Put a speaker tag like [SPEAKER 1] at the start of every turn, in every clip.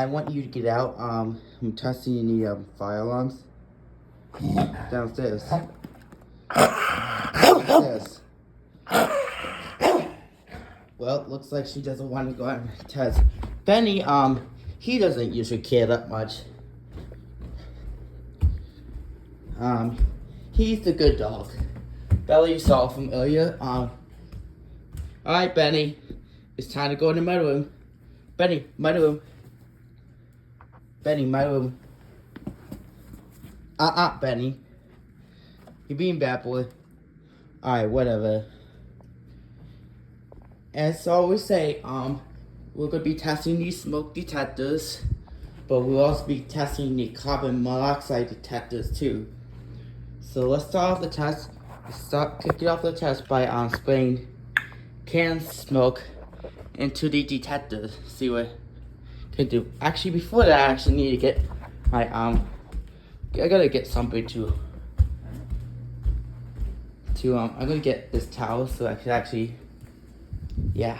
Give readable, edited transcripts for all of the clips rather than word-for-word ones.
[SPEAKER 1] I want you to get out. I'm testing the fire alarms downstairs. Downstairs. Well, looks like she doesn't want to go out and test. Benny, he doesn't usually care that much. He's the good dog. Belly, you saw from earlier. Alright, Benny. It's time to go in the mud room. Benny, mud room. Benny, mud room. Benny. You're being bad boy. Alright, whatever. As I always say, we're gonna be testing these smoke detectors, but we'll also be testing the carbon monoxide detectors too. So let's start off the test. Kick it off the test by spraying canned smoke into the detectors. See what it can do. Actually, before that, I actually need to get my I gotta get something to I'm gonna get this towel so I could actually, yeah.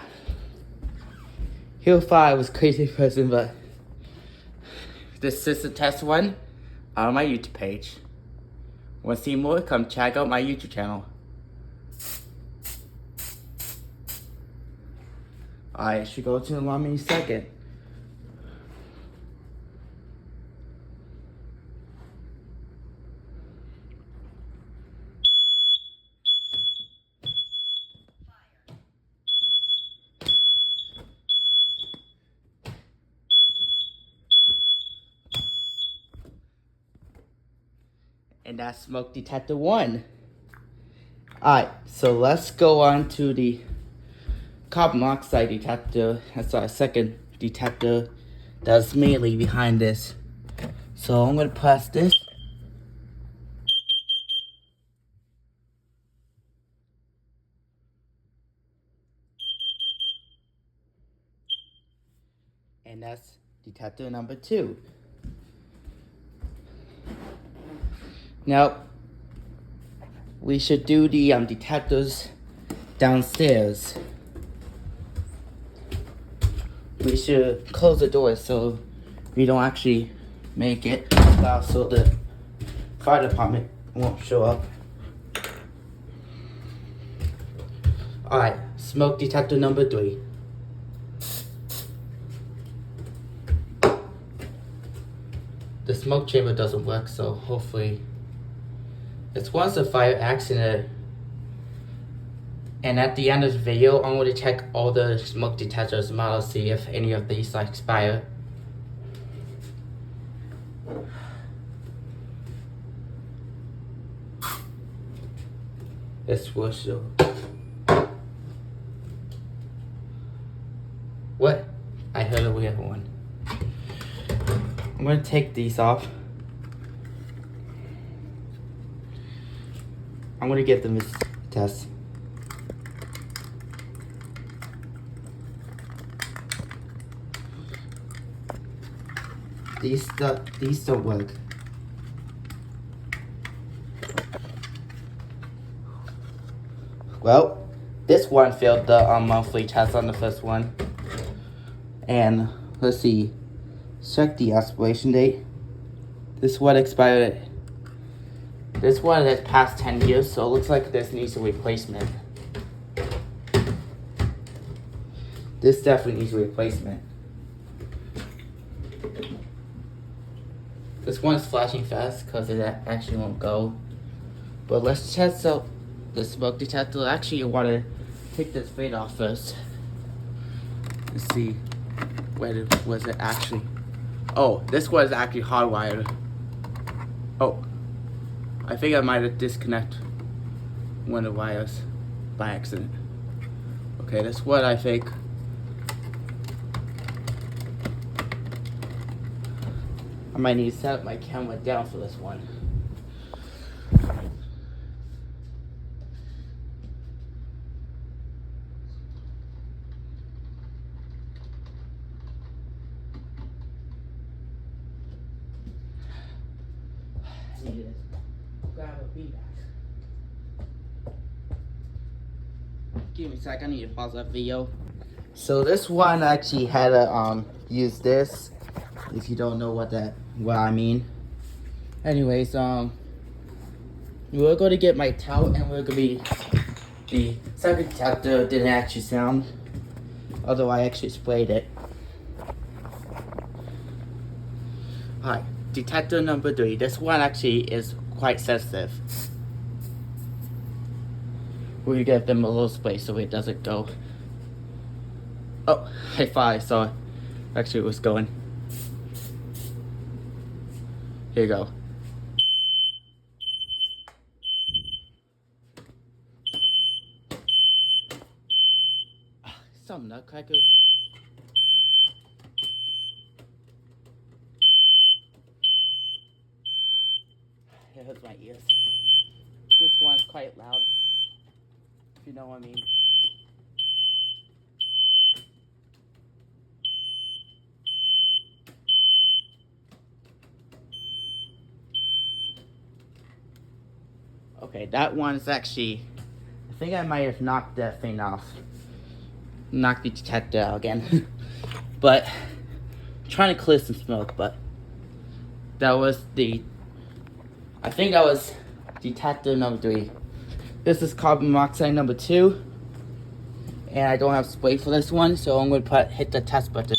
[SPEAKER 1] He'll thought I was a crazy person, but this is the test one on my YouTube page. Want to see more? Come check out my YouTube channel. I should go to the alarm in a second. And that's smoke detector 1. Alright, so let's go on to the carbon monoxide detector. That's our second detector that's mainly behind this. So I'm gonna press this. And that's detector number 2. Now, we should do the detectors downstairs. We should close the door so we don't actually make it loud so the fire department won't show up. Alright, smoke detector number 3. The smoke chamber doesn't work, so hopefully it's once a fire accident. And at the end of the video, I'm going to check all the smoke detectors models, see if any of these expire. This will show. What? I heard a weird one. I'm going to take these off. I'm going to get them this test. These don't work. Well, this one failed the monthly test on the first one. And let's see. Check the expiration date. This one expired. This one has passed 10 years, so it looks like this needs a replacement. This definitely needs a replacement. This one's flashing fast because it actually won't go. But let's test out the smoke detector. Actually, I want to take this plate off first. Let's see. Where was it actually? Oh, this was actually hardwired. Oh. I think I might have disconnected one of the wires by accident. Okay, that's what I think. I might need to set up my camera down for this one. I need to grab a beanbag. Give me a sec, I need to pause that video. So this one actually had to use this if you don't know what I mean. Anyways, we're going to get my towel, and we're going to be the second detector didn't actually sound, although I actually sprayed it. Alright, detector number 3. This one actually is quite sensitive. We're gonna give them a little spray so it doesn't go. Oh, I thought I saw it. Actually, it was going. Here you go. Some nutcracker. It hurts my ears. This one's quite loud, if you know what I mean. Okay, that one's actually, I think I might have knocked that thing off. Knocked the detector out again. But, I'm trying to clear some smoke, but that was I think that was detector number 3. This is carbon monoxide number 2. And I don't have spray for this one, so I'm going to hit the test button.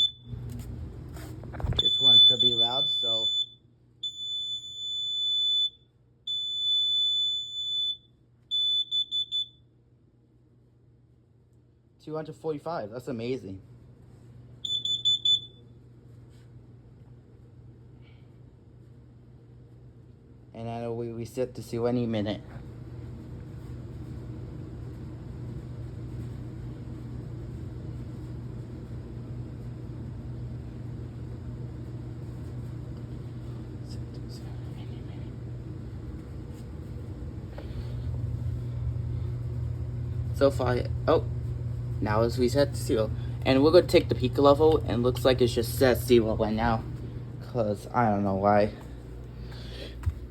[SPEAKER 1] This one's going to be loud, so. $245, that's amazing. And I know we reset to 0 any minute. So far, oh, now it's reset to 0. And we're going to take the peak level, and looks like it's just set 0 right now. Because I don't know why.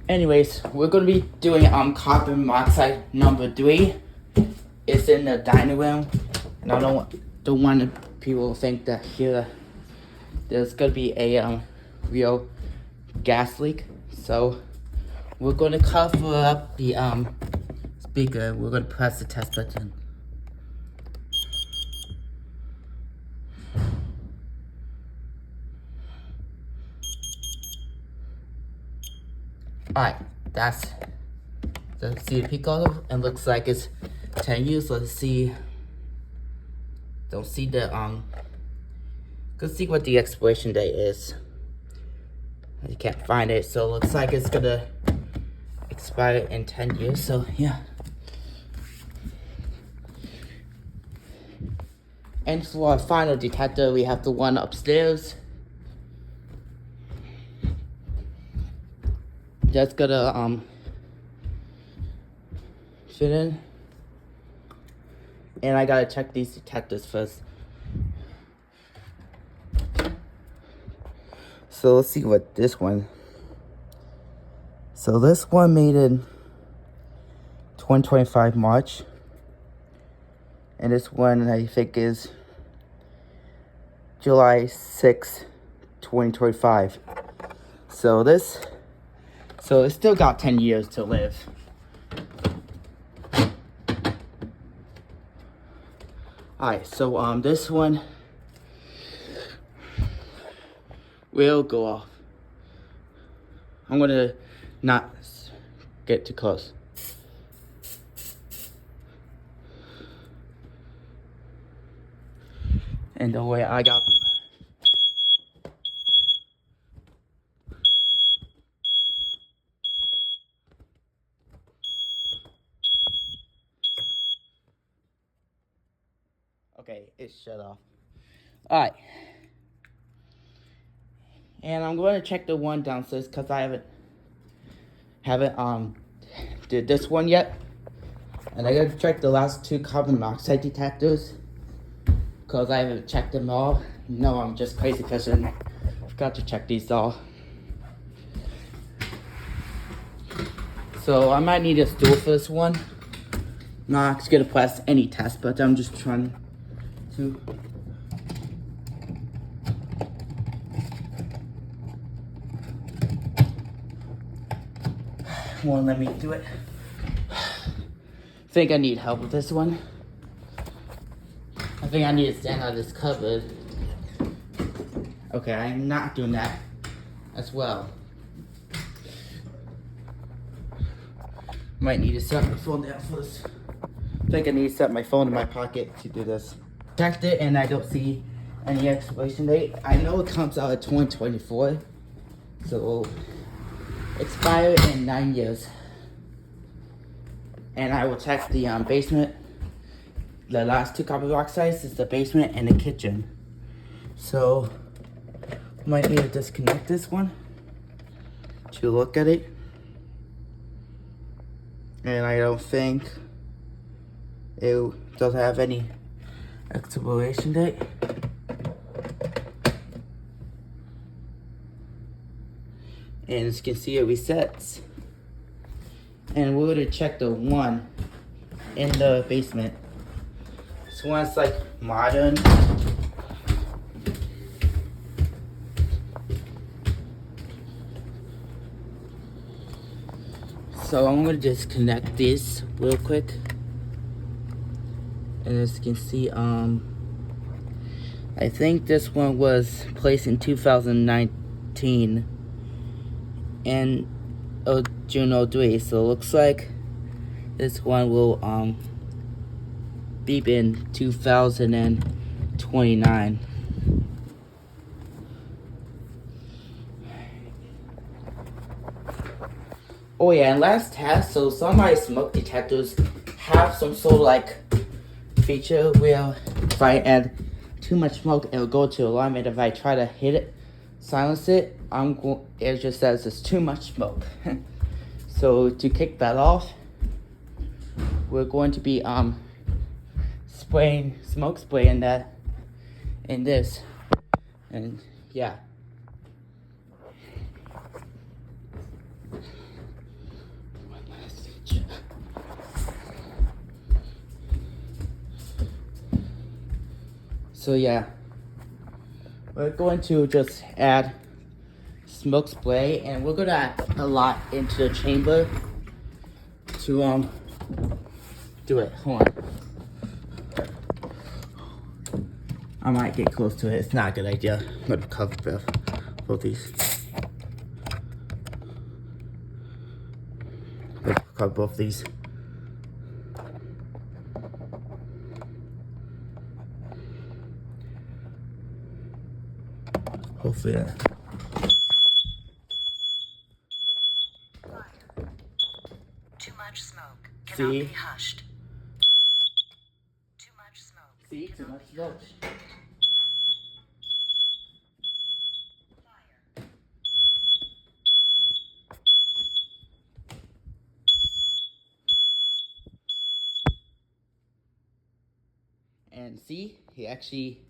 [SPEAKER 1] Anyways, we're going to be doing carbon monoxide number 3. It's in the dining room. And I don't want people to think that here there's going to be a real gas leak. So we're going to cover up the speaker. We're going to press the test button. Alright, that's the peak level, and looks like it's 10 years. Let's see. Don't see the let's see what the expiration date is. I can't find it, so it looks like it's gonna expire in 10 years, so yeah. And for our final detector, we have the one upstairs. Just gonna fit in. And I gotta check these detectors first. So let's see what this one. So this one made in 2025 March. And this one I think is July 6, 2025. So it's still got 10 years to live. Alright, so this one will go off. I'm gonna not get too close. And the way I got. Okay, it's shut off. Alright. And I'm going to check the one downstairs because I haven't did this one yet. And I gotta check the last 2 carbon monoxide detectors because I haven't checked them all. No, I'm just crazy person. Forgot to check these all. So I might need a stool for this one. Not just gonna press any test, but I'm just trying to. won't let me do it. I think I need help with this one. I think I need to stand out of this cupboard. Okay, I'm not doing that as well. Might need to set my phone down for this. I think I need to set my phone in my pocket to do this. Checked it and I don't see any expiration date. I know it comes out in 2024, so it will expire in 9 years. And I will check the basement. The last 2 copper oxides is the basement and the kitchen. So might need to disconnect this one to look at it. And I don't think it doesn't have any expiration date. And as you can see, it resets. And we're gonna check the one in the basement. This one's like modern. So I'm gonna just connect this real quick. And as you can see, I think this one was placed in 2019 and June 03. So it looks like this one will beep in 2029. Oh yeah, and last test, so some of my smoke detectors have some sort of like feature where if I add too much smoke, it'll go to alarm, and if I try to hit it, silence it, it just says it's too much smoke. So to kick that off, we're going to be spraying smoke spray in this, and yeah. So yeah, we're going to just add smoke spray, and we're gonna add a lot into the chamber to do it. Hold on. I might get close to it. It's not a good idea. I'm gonna cover both these. Cover both these. Hopefully that.
[SPEAKER 2] Too much smoke cannot be hushed. Too much smoke.
[SPEAKER 1] See, too much smoke. And see, he actually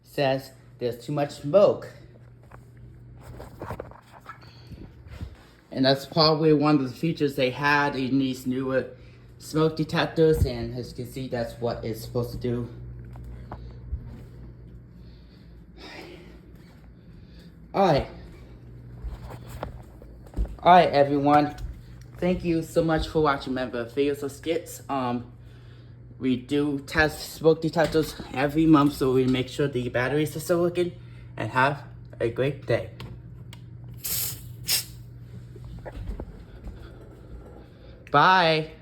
[SPEAKER 1] says there's too much smoke. And that's probably one of the features they had in these newer smoke detectors, and as you can see, that's what it's supposed to do. Alright, everyone. Thank you so much for watching. Remember, videos or skits. We do test smoke detectors every month, so we make sure the batteries are still working. And have a great day. Bye.